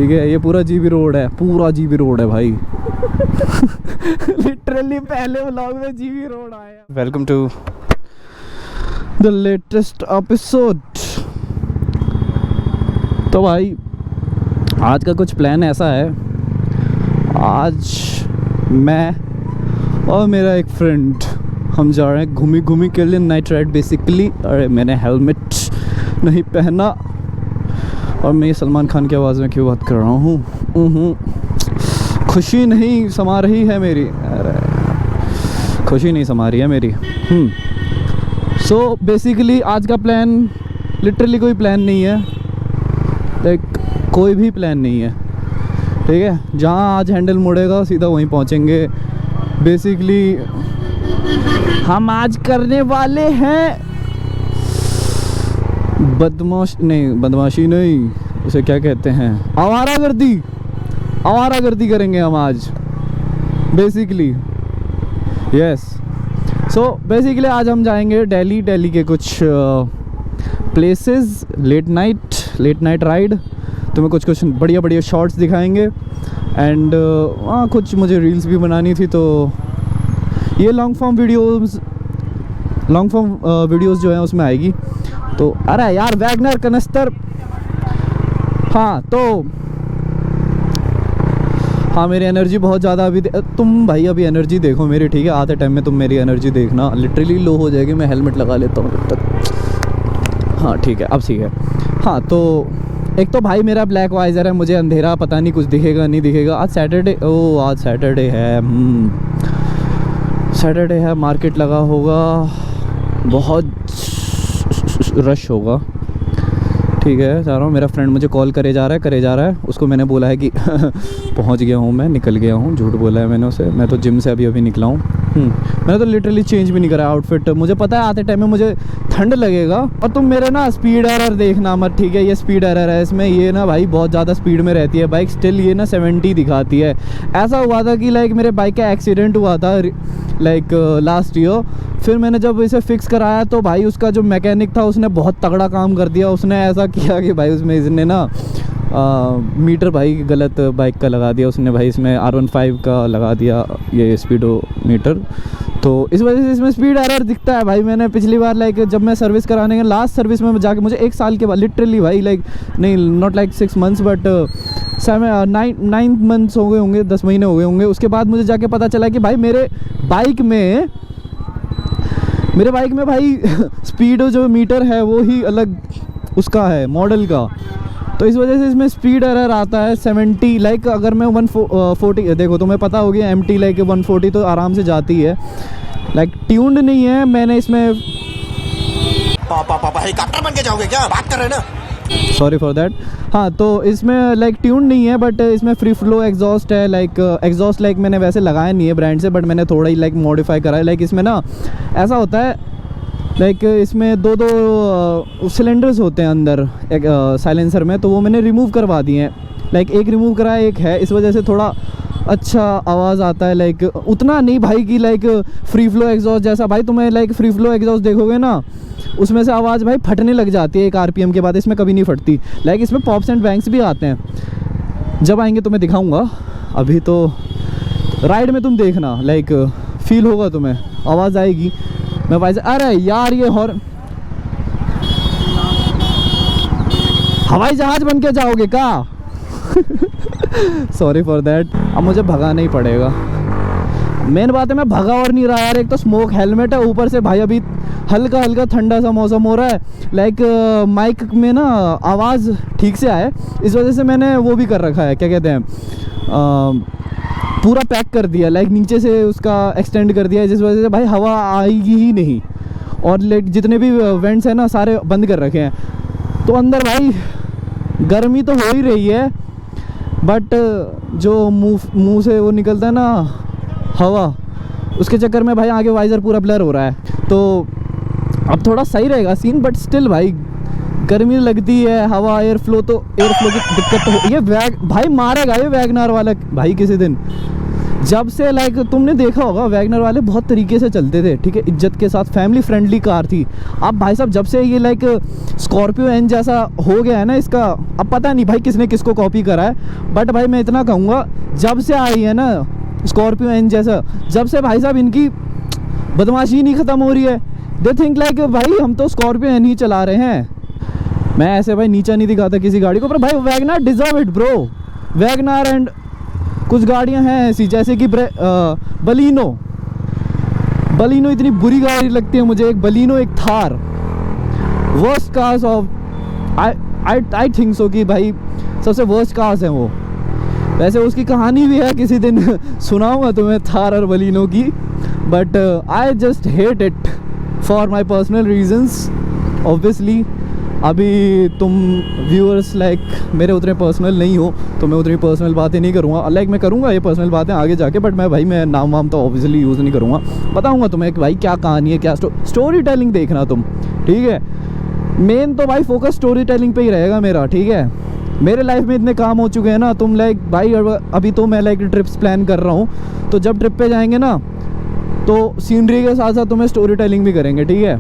ठीक है, ये पूरा जीबी रोड है, पूरा जीबी रोड है भाई। लिटरली पहले व्लॉग में जीबी रोड आया। Welcome to the latest episode. तो भाई आज का कुछ प्लान ऐसा है, आज मैं और मेरा एक फ्रेंड हम जा रहे हैं घूमी के लिए नाइट राइड बेसिकली। अरे मैंने हेलमेट नहीं पहना और मैं सलमान खान की आवाज़ में क्यों बात कर रहा हूँ। खुशी नहीं समा रही है मेरी, अरे खुशी नहीं समा रही है मेरी। सो बेसिकली आज का प्लान लिटरली कोई प्लान नहीं है, लाइक कोई भी प्लान नहीं है। ठीक है, जहाँ आज हैंडल मुड़ेगा सीधा वहीं पहुँचेंगे। बेसिकली हम आज करने वाले हैं बदमाशी नहीं, उसे क्या कहते हैं, आवारागर्दी करेंगे हम आज बेसिकली। यस, सो बेसिकली आज हम जाएंगे दिल्ली के कुछ प्लेसेस, लेट नाइट राइड। तुम्हें कुछ बढ़िया शॉट्स दिखाएंगे एंड वहाँ कुछ मुझे रील्स भी बनानी थी, तो ये लॉन्ग फॉर्म वीडियोस जो हैं उसमें आएगी। तो अरे यार वैगनर कनस्तर, हाँ तो हाँ मेरी एनर्जी बहुत ज़्यादा अभी तुम भाई अभी एनर्जी देखो मेरी, ठीक है, आते टाइम में तुम मेरी एनर्जी देखना, लिटरली लो हो जाएगी। मैं हेलमेट लगा लेता हूँ तब तक। हाँ ठीक है, अब ठीक है। हाँ तो एक तो भाई मेरा ब्लैक वाइजर है, मुझे अंधेरा पता नहीं कुछ दिखेगा नहीं दिखेगा। आज सैटरडे, आज सैटरडे है, सैटरडे है, मार्केट लगा होगा, बहुत रश होगा। ठीक है, जा रहा हूँ, मेरा फ्रेंड मुझे कॉल करे जा रहा है। उसको मैंने बोला है कि पहुँच गया हूँ, मैं निकल गया हूँ, झूठ बोला है मैंने उसे। मैं तो जिम से अभी निकला हूँ। मैंने तो लिटरली चेंज भी नहीं करा आउटफिट। मुझे पता है आते टाइम में मुझे ठंड लगेगा, और तुम मेरे ना स्पीड एरर देखना मत, ठीक है। ये स्पीड एरर है इसमें, ये ना भाई बहुत ज़्यादा स्पीड में रहती है बाइक, स्टिल ये ना 70 दिखाती है। ऐसा हुआ था कि लाइक मेरे बाइक का एक्सीडेंट हुआ था लाइक लास्ट ईयर। फिर मैंने जब इसे फिक्स कराया तो भाई उसका जो मैकेनिक था उसने बहुत तगड़ा काम कर दिया। उसने ऐसा किया कि भाई उसमें इसने ना मीटर भाई गलत बाइक का लगा दिया उसने, भाई इसमें R15 का लगा दिया ये स्पीडो मीटर। तो इस वजह से इसमें स्पीड एरर दिखता है भाई। मैंने पिछली बार लाइक जब मैं सर्विस कराने गया, लास्ट सर्विस में जाके मुझे 1 साल के बाद लिटरली भाई लाइक नहीं, not like 6 months but 9 months हो गए होंगे, 10 महीने हो गए होंगे। उसके बाद मुझे जाके पता चला कि भाई मेरे बाइक में भाई स्पीड जो मीटर है वो ही अलग उसका है, मॉडल का। तो इस वजह से इसमें स्पीड एरर आता है 70। लाइक अगर मैं 140, देखो तुम्हें पता हो गया MT लाइक 140 तो आराम से जाती है। लाइक ट्यून्ड नहीं है मैंने इसमें। पापा हेलीकॉप्टर बन के जाओगे क्या, बात कर रहे हैं ना, सॉरी फॉर दैट। हाँ तो इसमें लाइक ट्यून नहीं है बट इसमें फ्री फ्लो एग्जॉस्ट है। लाइक एग्जॉस्ट लाइक मैंने वैसे लगाया नहीं है ब्रांड से, बट मैंने थोड़ा ही लाइक मॉडिफाई करा है। लाइक इसमें ना ऐसा होता है, लाइक इसमें दो सिलेंडर्स होते हैं अंदर एक साइलेंसर में, तो वो मैंने रिमूव करवा दिए हैं। लाइक एक रिमूव कराया, एक है, इस वजह से थोड़ा अच्छा आवाज़ आता है। लाइक उतना नहीं भाई कि लाइक फ्री फ्लो एग्जॉस्ट जैसा। भाई तुम्हें लाइक फ्री फ्लो एग्जॉस्ट देखोगे ना, उसमें से आवाज़ भाई फटने लग जाती है 1 RPM के बाद, इसमें कभी नहीं फटती। लाइक इसमें पॉप्स एंड बैंग्स भी आते हैं, जब आएंगे तो मैं दिखाऊंगा। अभी तो राइड में तुम देखना, लाइक फील होगा तुम्हें, आवाज़ आएगी। मैं भाई से अरे यार ये हवाई जहाज बन के जाओगे क्या? Sorry for that. अब मुझे भगाना ही पड़ेगा, मेन बात है मैं भगा और नहीं रहा यार। एक तो स्मोक हेलमेट है, ऊपर से भाई अभी हल्का ठंडा सा मौसम हो रहा है। लाइक माइक में ना आवाज़ ठीक से आए, इस वजह से मैंने वो भी कर रखा है, क्या कहते हैं, पूरा पैक कर दिया। लाइक नीचे से उसका एक्सटेंड कर दिया है, जिस वजह से भाई हवा आएगी ही नहीं। और लाइक जितने भी वेंट्स हैं ना सारे बंद कर रखे हैं, तो अंदर भाई गर्मी तो हो ही रही है, बट जो मुंह से वो निकलता है ना हवा, उसके चक्कर में भाई आगे वाइज़र पूरा ब्लर हो रहा है। तो अब थोड़ा सही रहेगा सीन, बट स्टिल भाई गर्मी लगती है, हवा एयर फ्लो की दिक्कत तो ये भाई मारेगा ये वैगनार वाला भाई किसी दिन। जब से लाइक तुमने देखा होगा वैगनर वाले बहुत तरीके से चलते थे, ठीक है, इज्जत के साथ, फैमिली फ्रेंडली कार थी। अब भाई साहब जब से ये लाइक स्कॉर्पियो एन जैसा हो गया है ना इसका, अब पता नहीं भाई किसने किसको कॉपी करा है, बट भाई मैं इतना कहूँगा जब से आई है ना स्कॉर्पियो एन जैसा, जब से भाई साहब इनकी बदमाशी नहीं ख़त्म हो रही है। दे थिंक लाइक भाई हम तो स्कॉर्पियो एन ही चला रहे हैं। मैं ऐसे भाई नीचा नहीं दिखाता किसी गाड़ी को, पर भाई Wagner deserve it bro. Wagner and कुछ गाड़ियां हैं ऐसी जैसे कि बलिनो। बलिनो इतनी बुरी गाड़ी लगती है मुझे, एक बलिनो एक Thar, worst cars of I think so कि भाई सबसे वर्स्ट कार्स हैं वो। वैसे उसकी कहानी भी है, किसी दिन सुनाऊंगा तुम्हें थार और बलिनो की, but I just hate it for my personal reasons obviously. अभी तुम व्यूअर्स लाइक मेरे उतने पर्सनल नहीं हो तो मैं उतनी पर्सनल बातें नहीं करूँगा, लाइक मैं करूँगा ये पर्सनल बातें आगे जाके, बट मैं नाम वाम तो ऑब्वियसली यूज़ नहीं करूँगा। बताऊँगा तुम्हें कि भाई क्या कहानी है, क्या स्टोरी टेलिंग देखना तुम, ठीक है। मेन तो भाई फोकस स्टोरी टेलिंग पे ही रहेगा मेरा, ठीक है। मेरे लाइफ में इतने काम हो चुके हैं ना, तुम लाइक भाई अभी तो मैं लाइक ट्रिप्स प्लान कर रहा हूँ, तो जब ट्रिप पे जाएंगे ना तो सीनरी के साथ साथ तुम्हें स्टोरी टेलिंग भी करेंगे, ठीक है।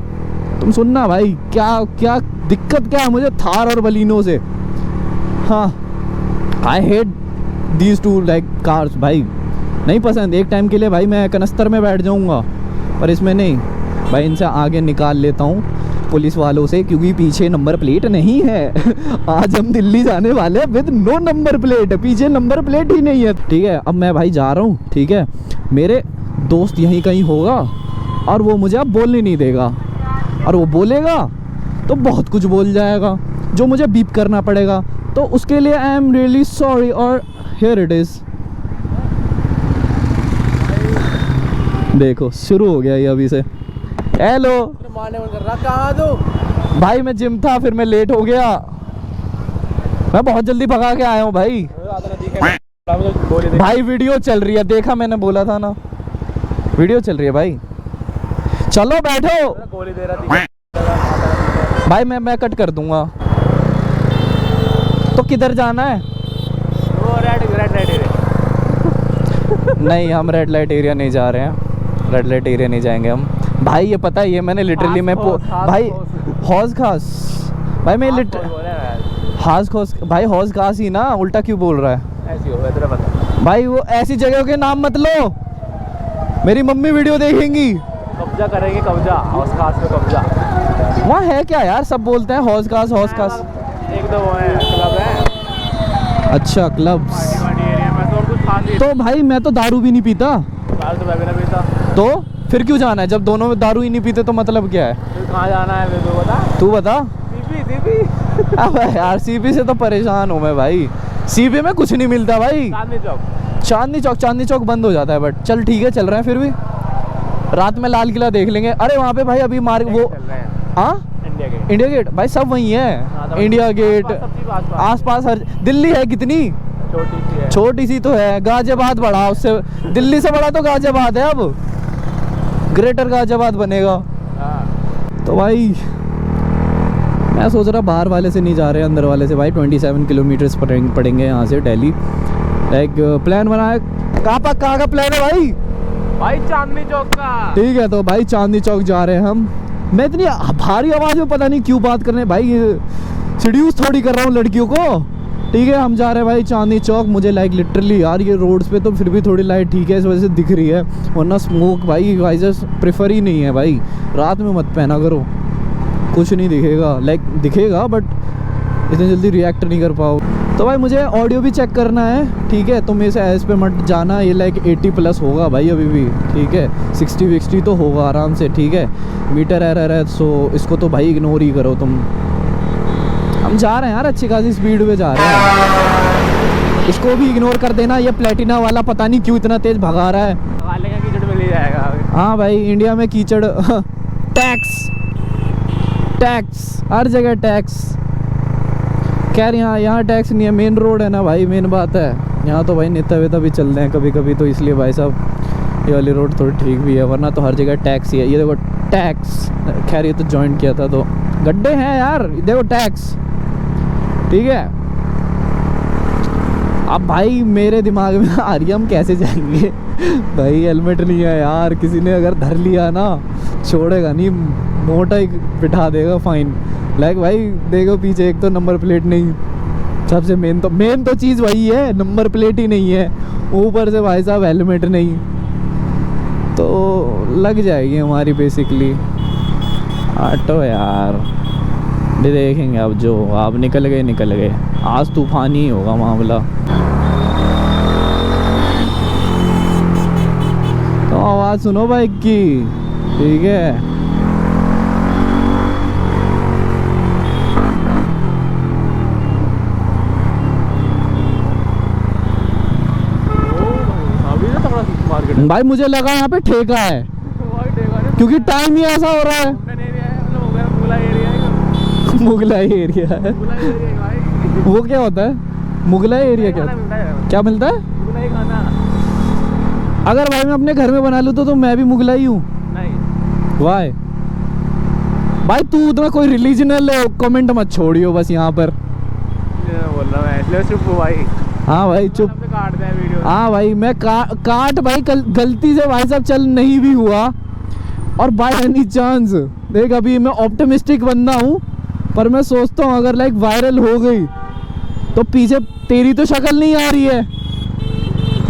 तुम सुनना भाई क्या क्या दिक्कत क्या है मुझे थार और बलिनो से। हाँ, I hate these two like cars भाई, नहीं पसंद। एक टाइम के लिए भाई मैं कनस्तर में बैठ जाऊँगा, पर इसमें नहीं भाई, इनसे आगे निकाल लेता हूँ पुलिस वालों से, क्योंकि पीछे नंबर प्लेट नहीं है। आज हम दिल्ली जाने वाले हैं विद नो नंबर प्लेट, पीछे नंबर प्लेट ही नहीं है, ठीक है। अब मैं भाई जा रहा हूँ, ठीक है। मेरे दोस्त यहीं कहीं होगा और वो मुझे अब बोलने नहीं देगा, और वो बोलेगा तो बहुत कुछ बोल जाएगा जो मुझे बीप करना पड़ेगा, तो उसके लिए आई एम रियली सॉरी। और हियर इट इज़, देखो शुरू हो गया ये अभी से। हेलो कहाँ तो भाई, मैं जिम था फिर मैं लेट हो गया, मैं बहुत जल्दी भगा के आया हूँ भाई। भाई वीडियो चल रही है, देखा मैंने बोला था ना, वीडियो चल रही है भाई, चलो बैठो। गोली दे रहा थी भाई मैं कट कर दूंगा। तो किधर जाना है? वो रेड लाइट एरिया। नहीं, हम रेड लाइट एरिया नहीं जा रहे हैं, रेड लाइट एरिया नहीं जाएंगे हम भाई। ये पता है, ये मैंने लिटरली मैं भाई हौज खास भाई, मैं हाज खास भाई, हौज खास ही ना, उल्टा क्यों बोल रहा है? ऐसी हो तेरा पता भाई वो ऐसी जगह के नाम मत लो, मेरी मम्मी वीडियो देखेंगी। कब्जा करेंगे, कब्जा हौज खास में कब्जा। वहाँ है क्या यार, सब बोलते हैं हौज खास हौज खास। एक दो वो है क्लब है। अच्छा क्लब्स। एरिया में तो और कुछ खास नहीं। तो भाई मैं तो दारू भी नहीं पीता, तो मैं भी ना पीता। तो फिर क्यों जाना है जब दोनों में दारू ही नहीं पीते, तो मतलब क्या है? फिर कहाँ जाना है मेरे को बता। तू बता। सीपी अब यार सीपी से तो परेशान हूँ मैं भाई, सीपी में कुछ नहीं मिलता भाई। चांदनी चौक बंद हो जाता है, बट चल ठीक है, चल रहे हैं फिर भी। रात में लाल किला देख लेंगे। अरे वहाँ पे भाई अभी मार्ग वो हाँ इंडिया गेट भाई सब वहीं है, इंडिया गेट आसपास हर। दिल्ली है कितनी छोटी सी तो है, गाजियाबाद बड़ा, उससे दिल्ली से बड़ा तो गाजियाबाद है, अब ग्रेटर गाजियाबाद बनेगा। तो भाई मैं सोच रहा बाहर वाले से नहीं जा रहे, अंदर वाले से भाई। 27 किलोमीटर्स पड़ेंगे यहाँ से दिल्ली। एक प्लान बनाया, कहाँ का प्लान है भाई? चांदनी चौक का। ठीक है, तो भाई चांदनी चौक जा रहे हैं हम। मैं इतनी भारी आवाज़ में पता नहीं क्यों बात कर रहे हैं भाई, सीड्यूस थोड़ी कर रहा हूँ लड़कियों को। ठीक है, हम जा रहे हैं भाई चांदनी चौक। मुझे लाइक लिटरली यार ये रोड्स पे तो फिर भी थोड़ी लाइट ठीक है, इस वजह से दिख रही है, वरना स्मोक भाई वाइजर्स प्रेफर ही नहीं है भाई। रात में मत पहना करो, कुछ नहीं दिखेगा, लाइक दिखेगा बट इतनी जल्दी रिएक्ट नहीं कर पाओ। तो भाई मुझे ऑडियो भी चेक करना है, ठीक है। तुम इसे एज पे मत जाना, ये लाइक 80 प्लस होगा भाई अभी भी, ठीक है। 60 तो होगा आराम से, ठीक है। मीटर एरर है, सो इसको तो भाई इग्नोर ही करो तुम। हम जा रहे हैं यार, अच्छी खासी स्पीड में जा रहे हैं, इसको भी इग्नोर कर देना। ये प्लेटिना वाला पता नहीं क्यों इतना तेज भगा रहा है। कीचड़ मिल ही जाएगा। हाँ भाई, इंडिया में कीचड़ टैक्स हर जगह टैक्स। खैर यहाँ टैक्स नहीं है, मेन रोड है ना भाई, मेन बात है। यहाँ तो भाई नेता वेता भी चलते हैं कभी कभी, तो इसलिए भाई साहब ये वाली रोड थोड़ी ठीक भी है, वरना तो हर जगह टैक्स ही है। ये देखो टैक्स, खैर ये तो ज्वाइन किया था तो गड्ढे हैं यार, देखो टैक्स, ठीक है। अब भाई मेरे दिमाग में आ रही है हम कैसे जाएंगे। भाई हेलमेट नहीं है यार, किसी ने अगर धर लिया ना छोड़ेगा नहीं, मोटा ही बिठा देगा फाइन। लाइक भाई देखो पीछे एक तो नंबर प्लेट नहीं, सबसे मेन तो चीज़ वही है, नंबर प्लेट ही नहीं है, ऊपर से भाई साहब हेलमेट नहीं, तो लग जाएगी हमारी बेसिकली। ऑटो यार भी देखेंगे, अब जो आप निकल गए, आज तूफान ही होगा मामला। तो आवाज़ सुनो बाइक की, ठीक है। अभी ना थोड़ा मार्केट भाई मुझे लगा यहाँ पे ठेका है, क्योंकि टाइम ही ऐसा हो रहा है। मुगलाई एरिया है। वो क्या होता है मुगलाई एरिया? क्या मिलता है? अगर भाई मैं अपने घर में बना लूँ तो मैं भी मुगलाई हूँ? नहीं वाई भाई, तू उतना कोई रिलीजनल कमेंट मत छोड़ियो बस यहाँ पर। बोल रहा मैं इसलिए चुप हूँ भाई। हाँ भाई चुप। काट दे वीडियो। हाँ भाई मैं काट भाई, गलती से भाई साहब चल नहीं भी हुआ, और बाय एनी चांस देख अभी मैं ऑप्टिमिस्टिक बंदा हूँ, पर मैं सोचता हूँ अगर लाइक वायरल हो गई तो पीछे तेरी तो शक्ल नहीं आ रही है,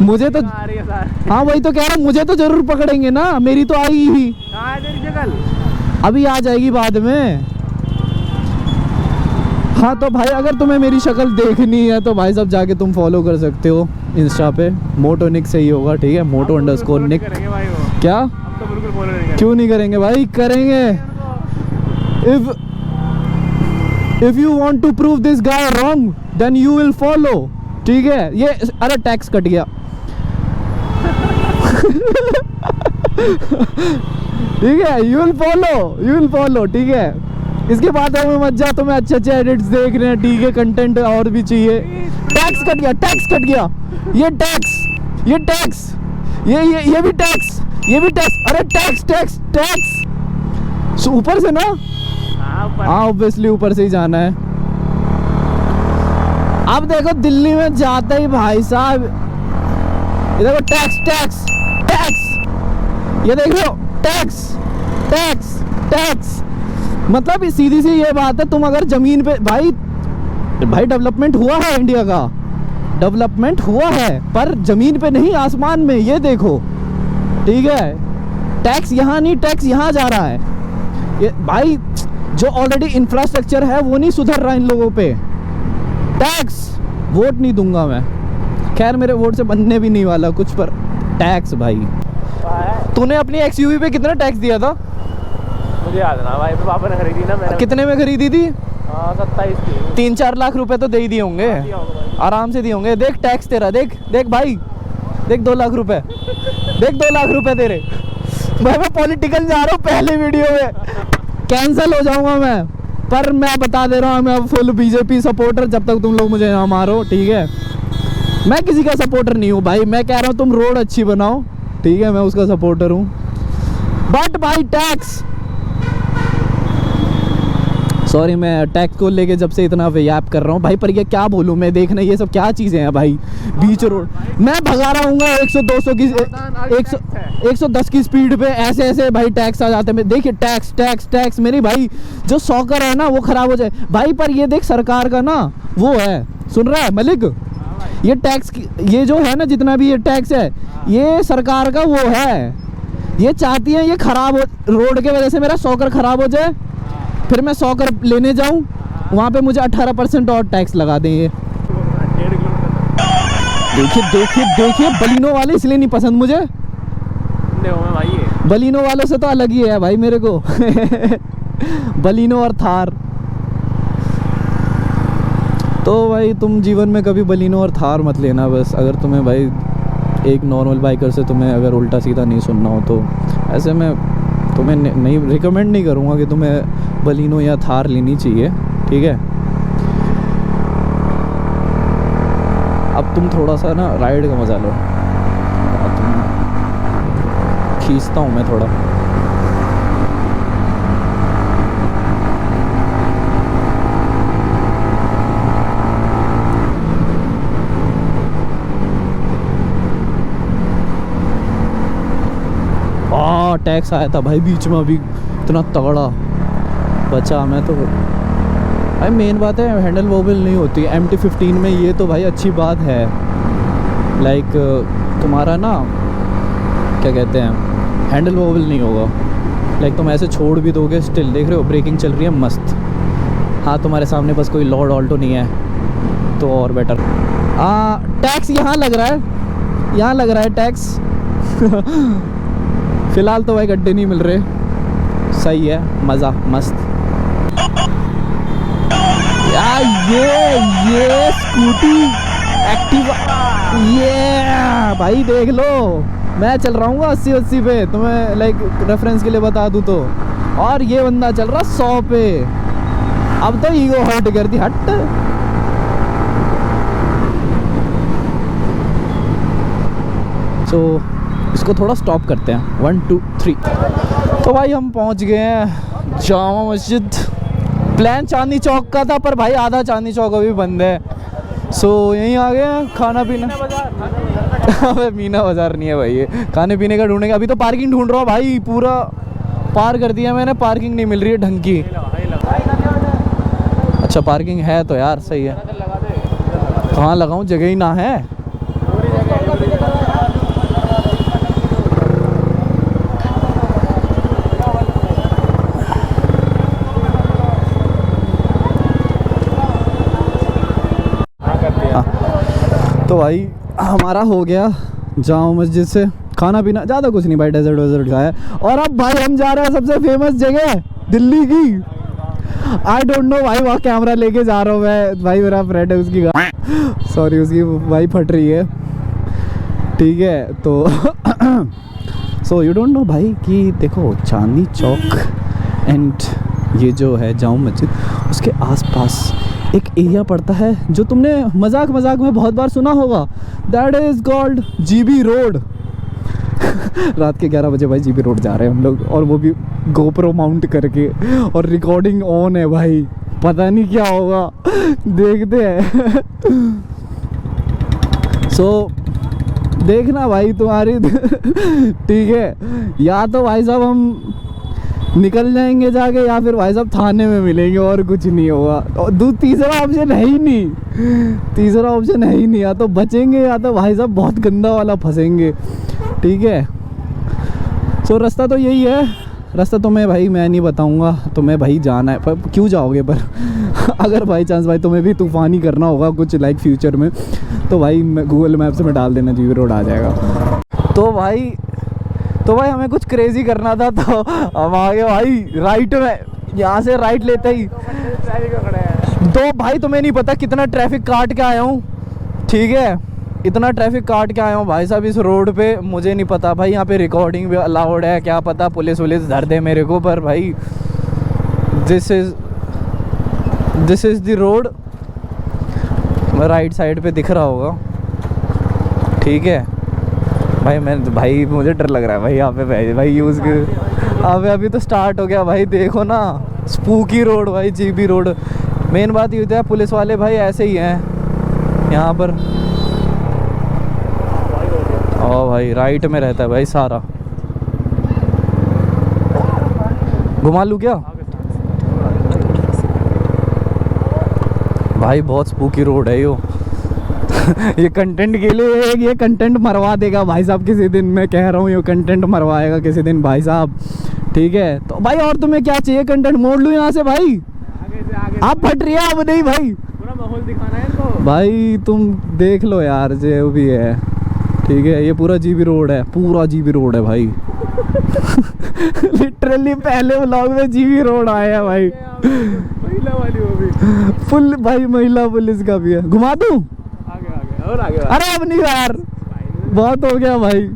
मुझे तो आ रही है सर। हाँ वही तो कह रहा हूँ, मुझे तो जरूर पकड़ेंगे ना, मेरी तो आई ही, कहाँ है तेरी शक्ल? अभी आ जाएगी बाद में। हाँ तो भाई अगर तुम्हें मेरी शक्ल देखनी है तो भाई साहब जाके तुम फॉलो कर सकते हो इंस्टा पे, मोटो निक से ही होगा, ठीक है, मोटो अंडरस्कोर निक। करेंगे भाई वो। क्या? अब तो बिल्कुल फॉलो नहीं क्यों नहीं करेंगे भाई? करेंगे। If you want to prove this guy wrong then you will follow, ठीक है। ये अरे टैक्स कट गया। ठीक है, यू विल फॉलो, ठीक है। इसके बाद में मत जा, तुम्हें अच्छे अच्छे एडिट्स देख रहे हैं, ठीक है, कंटेंट और भी चाहिए। टैक्स कट गया, ये भी टैक्स, अरे टैक्स ऊपर से ना। हाँ ऑब्वियसली ऊपर से ही जाना है। अब देखो दिल्ली में जाते ही भाई साहब ये देखो टैक्स, ये देख लो टैक्स, मतलब सीधी सी ये बात है, तुम अगर जमीन पे भाई डेवलपमेंट हुआ है, इंडिया का डेवलपमेंट हुआ है, पर जमीन पे नहीं, आसमान में, ये देखो, ठीक है। टैक्स यहाँ नहीं, टैक्स यहाँ जा रहा है। ये भाई जो ऑलरेडी इंफ्रास्ट्रक्चर है वो नहीं सुधर रहा इन लोगों पे। टैक्स, वोट नहीं दूंगा मैं, खैर मेरे वोट से बनने भी नहीं वाला कुछ, पर टैक्स भाई। तूने अपनी एक्सयूवी पे कितना टैक्स दिया था? मुझे याद ना भाई, पापा ने खरीदी ना मैंने। कितने में खरीदी थी? 27 की। 3-4 लाख रुपए तो दे ही दिए होंगे, आराम से दिए होंगे। देख टैक्स तेरा, देख भाई, देख 2 लाख रुपए, देख 2 लाख रुपए तेरे। भाई मैं पॉलिटिकल जा रहा हूँ पहले वीडियो में, कैंसिल हो जाऊंगा मैं, पर मैं बता दे रहा हूँ मैं फुल बीजेपी सपोर्टर, जब तक तुम लोग मुझे ना मारो, ठीक है। मैं किसी का सपोर्टर नहीं हूँ भाई, मैं कह रहा हूँ तुम रोड अच्छी बनाओ, ठीक है, मैं उसका सपोर्टर हूँ। बट भाई टैक्स, सॉरी मैं टैक्स को लेके जब से इतना व्याप कर रहा हूँ भाई, पर ये क्या बोलूँ मैं, देखना ये सब क्या चीज़ें हैं भाई, बीच रोड मैं भगा रहा हूँ 100-200 की 110 की स्पीड पे, ऐसे भाई टैक्स आ जाते हैं। देखिए टैक्स मेरी भाई जो सॉकर है ना वो ख़राब हो जाए भाई, पर ये देख सरकार का ना वो है, सुन रहा है मलिक, ये टैक्स ये जो है ना, जितना भी ये टैक्स है, ये सरकार का वो है, ये चाहती है ये ख़राब हो, रोड के वजह से मेरा सॉकर ख़राब हो जाए, फिर मैं 100 कर लेने जाऊं, वहाँ पे मुझे 18% और टैक्स लगा देंगे। देखिए बलिनो वाले इसलिए नहीं पसंद मुझे, भाई बलिनो वालों से तो अलग ही है भाई मेरे को। बलिनो और थार, तो भाई तुम जीवन में कभी बलिनो और थार मत लेना बस, अगर तुम्हें भाई एक नॉर्मल बाइकर से तुम्हें अगर उल्टा सीधा नहीं सुनना हो तो। ऐसे में तुम्हें नहीं रिकमेंड नहीं करूँगा कि तुम्हें बलिनो या थार लेनी चाहिए, ठीक है। अब तुम थोड़ा सा ना राइड का मजा लो, तुम खींचता हूँ मैं थोड़ा। टैक्स आया था भाई बीच में, अभी इतना तगड़ा बचा मैं तो भाई। मेन बात है हैंडल वोबल नहीं होती MT-15 में, ये तो भाई अच्छी बात है। लाइक तुम्हारा ना क्या कहते हैं, हैंडल वोबल नहीं होगा। लाइक तुम ऐसे छोड़ भी दोगे स्टिल, देख रहे हो ब्रेकिंग चल रही है मस्त। हाँ तुम्हारे सामने बस कोई लॉर्ड ऑल्टो नहीं है तो और बेटर। टैक्स यहाँ लग रहा है, यहाँ लग रहा है टैक्स। फ़िलहाल तो भाई गड्ढे नहीं मिल रहे, सही है, मज़ा मस्त। यार ये स्कूटी एक्टिवा, ये भाई देख लो, मैं चल रहा हूँ 80 पे, तुम्हें लाइक रेफरेंस के लिए बता दूँ तो, और ये बंदा चल रहा 100 पे। अब तो ईगो हर्ट कर दी, हट। तो इसको थोड़ा स्टॉप करते हैं, 1 2 3। तो भाई हम पहुंच गए हैं जामा मस्जिद। प्लान चांदनी चौक का था पर भाई आधा चांदनी चौक अभी बंद है, सो यहीं आ गए हैं खाना पीना। अबे मीना बाज़ार नहीं है भाई, ये खाने पीने का ढूंढेंगे। अभी तो पार्किंग ढूंढ रहा हूँ भाई, पूरा पार कर दिया मैंने, पार्किंग नहीं मिल रही है ढंग की। अच्छा पार्किंग है तो यार सही है, कहाँ लगाऊँ, जगह ही ना है। तो भाई हमारा हो गया जामा मस्जिद से खाना पीना, ज़्यादा कुछ नहीं भाई, डेजर्ट वेजर्ट खाया। और अब भाई हम जा रहे हैं सबसे फेमस जगह दिल्ली की। आई डोंट नो भाई, वहाँ कैमरा लेके जा रहा हूँ मैं भाई, मेरा फ्रेंड है उसकी सॉरी उसकी वाई फट रही है, ठीक है। तो सो यू डोंट नो भाई कि देखो चांदनी चौक एंड ये जो है जामा मस्जिद, उसके आसपास एक एरिया पड़ता है जो तुमने मजाक में बहुत बार सुना होगा, that is called GB road. रात के 11 बजे भाई GB रोड जा रहे हैं हम लोग, और वो भी गोप्रो माउंट करके, और रिकॉर्डिंग ऑन है भाई, पता नहीं क्या होगा, देखते हैं। सो देखना भाई तुम्हारी ठीक है, या तो भाई साहब हम निकल जाएंगे जाके, या फिर भाई साहब थाने में मिलेंगे, और कुछ नहीं होगा। और तीसरा ऑप्शन है ही नहीं, तीसरा ऑप्शन है ही नहीं, या तो बचेंगे या तो भाई साहब बहुत गंदा वाला फंसेंगे, ठीक है। सो रास्ता तो यही है, रास्ता तुम्हें भाई मैं नहीं बताऊंगा, तुम्हें भाई जाना है, पर क्यों जाओगे पर अगर बाई चांस भाई तुम्हें भी तूफ़ानी करना होगा कुछ लाइक फ्यूचर में, तो भाई गूगल मैप्स में डाल देना GB रोड आ जाएगा। तो भाई हमें कुछ क्रेजी करना था, तो हम आगे भाई राइट में, यहाँ से राइट लेते ही तो भाई तुम्हें नहीं पता कितना ट्रैफिक काट के आया हूँ, ठीक है, इतना ट्रैफिक काट के आया हूँ भाई साहब इस रोड पे। मुझे नहीं पता भाई यहाँ पे रिकॉर्डिंग भी अलाउड है, क्या पता पुलिस वुलिस धर दे मेरे को, पर भाई this is the road, right side पे दिख रहा होगा, ठीक है भाई मुझे डर लग रहा है भाई यहाँ पे भाई यूज़ कर। अभी तो स्टार्ट हो गया भाई, देखो ना स्पूकी रोड भाई, GB रोड। मेन बात ये होती है पुलिस वाले भाई ऐसे ही हैं यहाँ पर। ओ भाई राइट में रहता है भाई सारा, घुमा लूँ क्या भाई, बहुत स्पूकी रोड है यो। ये कंटेंट के लिए, ये कंटेंट मरवा देगा भाई साहब किसी दिन, मैं कह रहा हूँ ये कंटेंट मरवाएगा किसी दिन भाई साहब, ठीक है। तो भाई और तुम्हें क्या चाहिए, कंटेंट मोड़ लूँ यहाँ से भाई, आगे आप फट रही है अब नहीं भाई, पूरा माहौल दिखाना है इनको भाई, तुम देख लो यार जो भी है, ठीक है। ये पूरा GB रोड है, पूरा GB रोड है भाई। लिटरली पहले व्लॉग में GB रोड आया है भाई, महिला वाली वो भी फुल भाई, महिला पुलिस का भी है। घुमा दूँ और आगे अरे अब नहीं यार, बहुत हो गया भाई।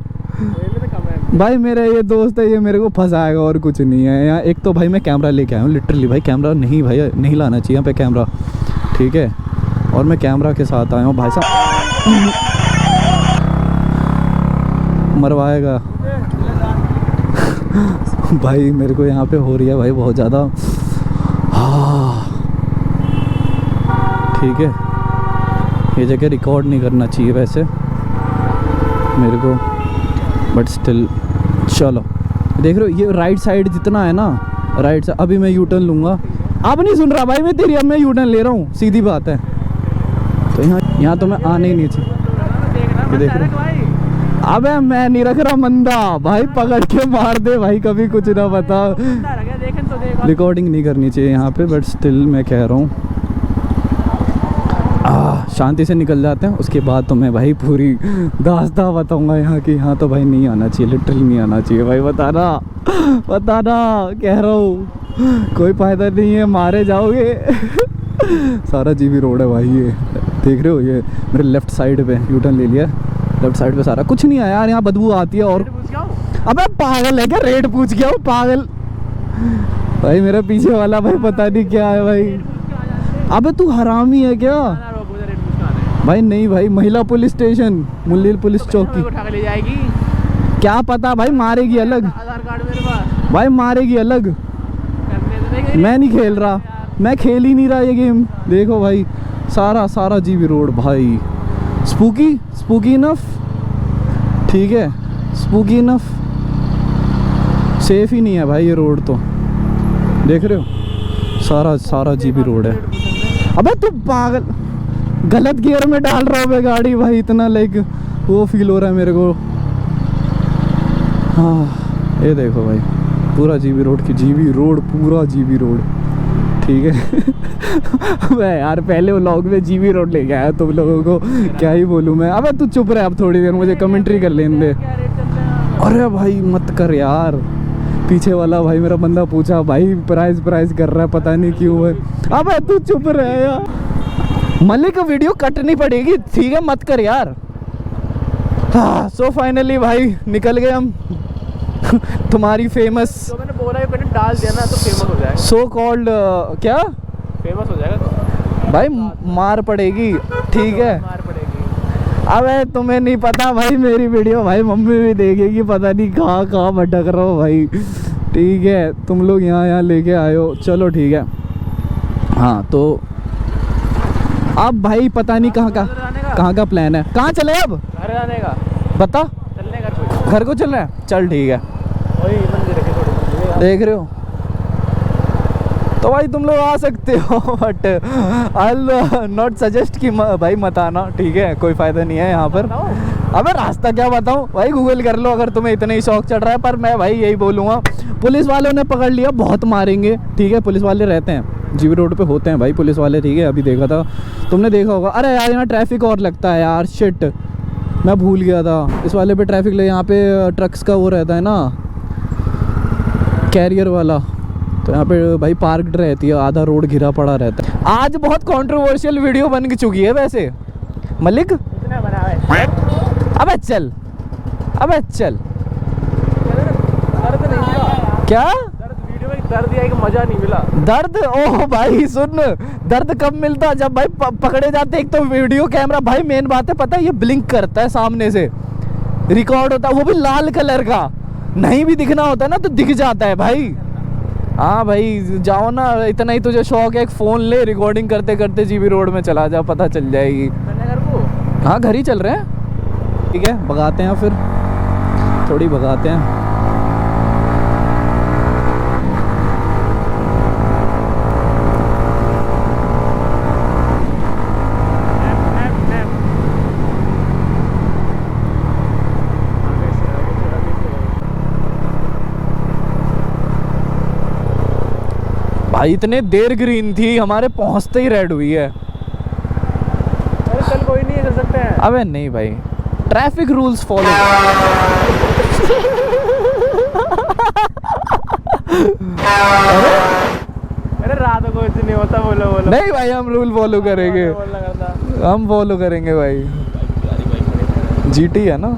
भाई मेरा ये दोस्त है, ये मेरे को फंसाएगा और कुछ नहीं है यहाँ। एक तो भाई मैं कैमरा लेके आया हूँ, लिटरली भाई कैमरा नहीं भाई नहीं लाना चाहिए यहाँ पे कैमरा, ठीक है, और मैं कैमरा के साथ आया हूँ भाई साहब। मरवाएगा भाई, मेरे को यहाँ पे हो रही है भाई बहुत ज़्यादा, हाँ ठीक है। ये जगह रिकॉर्ड नहीं करना चाहिए वैसे मेरे को, बट स्टिल चलो देख रहे हो ये राइट साइड जितना है ना, राइट साइड। अभी मैं यू टर्न लूँगा। अब नहीं सुन रहा भाई मैं तेरी, अब मैं यू टर्न ले रहा हूँ, सीधी बात है। तो यहाँ तो मैं आने ही नहीं चाहिए। ये देख रहे हो, अबे मैं नहीं रख रहा मंदा भाई, पकड़ के मार दे भाई, कभी कुछ ना बता। रिकॉर्डिंग नहीं करनी चाहिए यहाँ पे, बट स्टिल मैं कह रहा हूँ शांति से निकल जाते हैं। उसके बाद तो मैं भाई पूरी दास्तां बताऊंगा यहाँ की। यहाँ तो भाई नहीं आना चाहिए, लिटरली नहीं आना चाहिए भाई, बताना कह रहा हूँ, कोई फायदा नहीं है, मारे जाओगे। सारा जीबी रोड है भाई, ये देख रहे हो, ये मेरे लेफ्ट साइड पे यू टर्न ले लिया, लेफ्ट साइड पे सारा कुछ नहीं है यार, यहाँ बदबू आती है। और अबे पागल है क्या, रेट पूछ गया हूँ पागल भाई, मेरा पीछे वाला भाई पता नहीं क्या है भाई। अबे तू हरामी है क्या भाई? नहीं भाई, महिला पुलिस स्टेशन, मुल्लिल पुलिस चौकी। उठा के ले जाएगी, क्या पता भाई, मारेगी अलग आधार कार्ड मेरे पास भाई, मारेगी अलग। करने तो नहीं। मैं नहीं खेल रहा, मैं खेल ही नहीं रहा ये गेम। देखो भाई सारा जीबी रोड भाई, स्पूकी इनफ, ठीक है, स्पूकी इनफ, सेफ ही नहीं है भाई ये रोड। तो देख रहे हो सारा जीबी रोड है। अबे तू पागल, गलत गियर में डाल रहा हूँ मैं गाड़ी भाई, इतना लाइक वो फील हो रहा है मेरे को। हाँ ये देखो भाई, पूरा जीबी रोड पूरा जीबी रोड, ठीक है। मैं यार पहले व्लॉग में जीबी रोड लेके आया तुम लोगों को, क्या ही बोलूँ मैं। अबे तू चुप रहे अब थोड़ी देर, मुझे कमेंट्री कर लेने दे। क्या रेट चल रहा है? अरे भाई मत कर यार, पीछे वाला भाई मेरा बंदा पूछा भाई प्राइस कर रहा है, पता नहीं क्यों है। अबे तू चुप रहे यार, मलिक वीडियो कटनी पड़ेगी, ठीक है, मत कर यार। हाँ सो फाइनली भाई निकल गए हम। तुम्हारी फेमस, तो मैंने बोला ये मैंने डाल दिया ना तो फेमस हो जाएगा, सो कॉल्ड क्या फेमस हो जाएगा तो भाई, मार पड़ेगी, ठीक है। मार पड़ेगी। अबे तुम्हें नहीं पता भाई, मेरी वीडियो भाई मम्मी भी देखेगी, पता नहीं कहाँ भटक रहा हो भाई, ठीक है। तुम लोग यहाँ लेके आए हो, चलो ठीक है। हाँ तो अब भाई पता नहीं कहाँ का प्लान है, कहाँ चले अब, घर जाने का, बता, चलने का, घर को चल रहा है, चल ठीक है। वही मंदिर है थोड़ी मंदिर है। देख रहे हो तो भाई तुम लोग आ सकते हो, बट आई नॉट सजेस्ट कि भाई मत आना, ठीक है, कोई फ़ायदा नहीं है यहाँ पर। अबे रास्ता क्या बताऊँ भाई, गूगल कर लो अगर तुम्हें इतना ही शौक चढ़ रहा है। पर मैं भाई यही बोलूँगा, पुलिस वालों ने पकड़ लिया, बहुत मारेंगे, ठीक है। पुलिस वाले रहते हैं जीबी रोड पे, होते हैं भाई पुलिस वाले, ठीक है। अभी देखा था, तुमने देखा होगा। अरे यार यहाँ ट्रैफिक और लगता है यार, शिट मैं भूल गया था, इस वाले पे ट्रैफिक ले, यहाँ पे ट्रक्स का वो रहता है ना, कैरियर वाला, तो यहाँ पे भाई पार्कड रहती है, आधा रोड घिरा पड़ा रहता है। आज बहुत कंट्रोवर्शियल वीडियो बन चुकी है वैसे मलिक। कितना बना है? अबे चल दर्द नहीं मिला क्या दर्द, वीडियो में दर्द या मजा नहीं मिला। दर्द? ओह भाई सुन, दर्द कब मिलता जब भाई पकड़े जाते। एक तो वीडियो कैमरा भाई, मेन बात है पता है, ये ब्लिंक करता है सामने से, रिकॉर्ड होता है, वो भी लाल कलर का, नहीं भी दिखना होता ना तो दिख जाता है भाई। हाँ भाई जाओ ना, इतना ही तुझे शौक है, एक फ़ोन ले, रिकॉर्डिंग करते करते जीबी रोड में चला जा, पता चल जाएगी। मैंने घर को, हाँ घर ही चल रहे हैं, ठीक है, भगाते हैं फिर, थोड़ी भगाते हैं। भाई इतने देर ग्रीन थी, हमारे पहुंचते ही रेड हुई है। अरे चल कोई नहीं, कर सकते हैं। अबे नहीं भाई, ट्रैफिक रूल्स फॉलो। अरे रात को कुछ नहीं होता, बोलो नहीं भाई, हम रूल फॉलो करेंगे, हम फॉलो करेंगे भाई। जीटी है ना।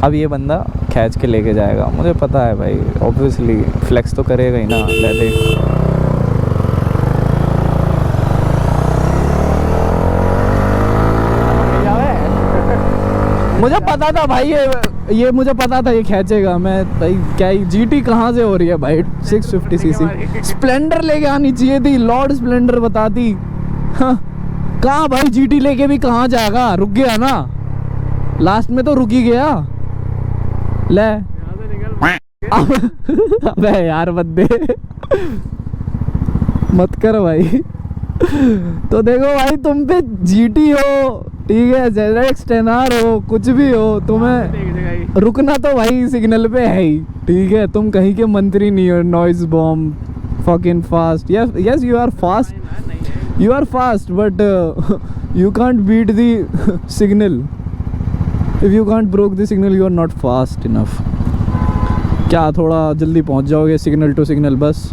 अब ये बंदा खींच के लेके जाएगा, मुझे पता है भाई, ऑब्वियसली फ्लेक्स तो करेगा ही ना। ले देख, मुझे पता था भाई, ये मुझे पता था ये खींचेगा। मैं भाई क्या ही, जीटी कहाँ से हो रही है भाई, 650 सीसी स्प्लेंडर लेके आनी चाहिए थी, लॉर्ड स्प्लेंडर बताती। हाँ, कहाँ भाई जीटी लेके भी कहाँ जाएगा, रुक गया ना, लास्ट में तो रुक ही गया। ले अबे यार बंदे मत कर भाई। तो देखो भाई, तुम पे जीटी हो, ठीक है, ZX 10R हो, कुछ भी हो, तुम्हें देख देगा ही। रुकना तो भाई सिग्नल पे है ही, ठीक है। तुम कहीं के मंत्री नहीं हो। Noise bomb, fucking fast. Yes you are fast, you are fast, but you can't beat the signal. If you can't broke the signal, you are not fast enough. क्या थोड़ा जल्दी पहुंच जाओगे सिग्नल टू सिग्नल बस।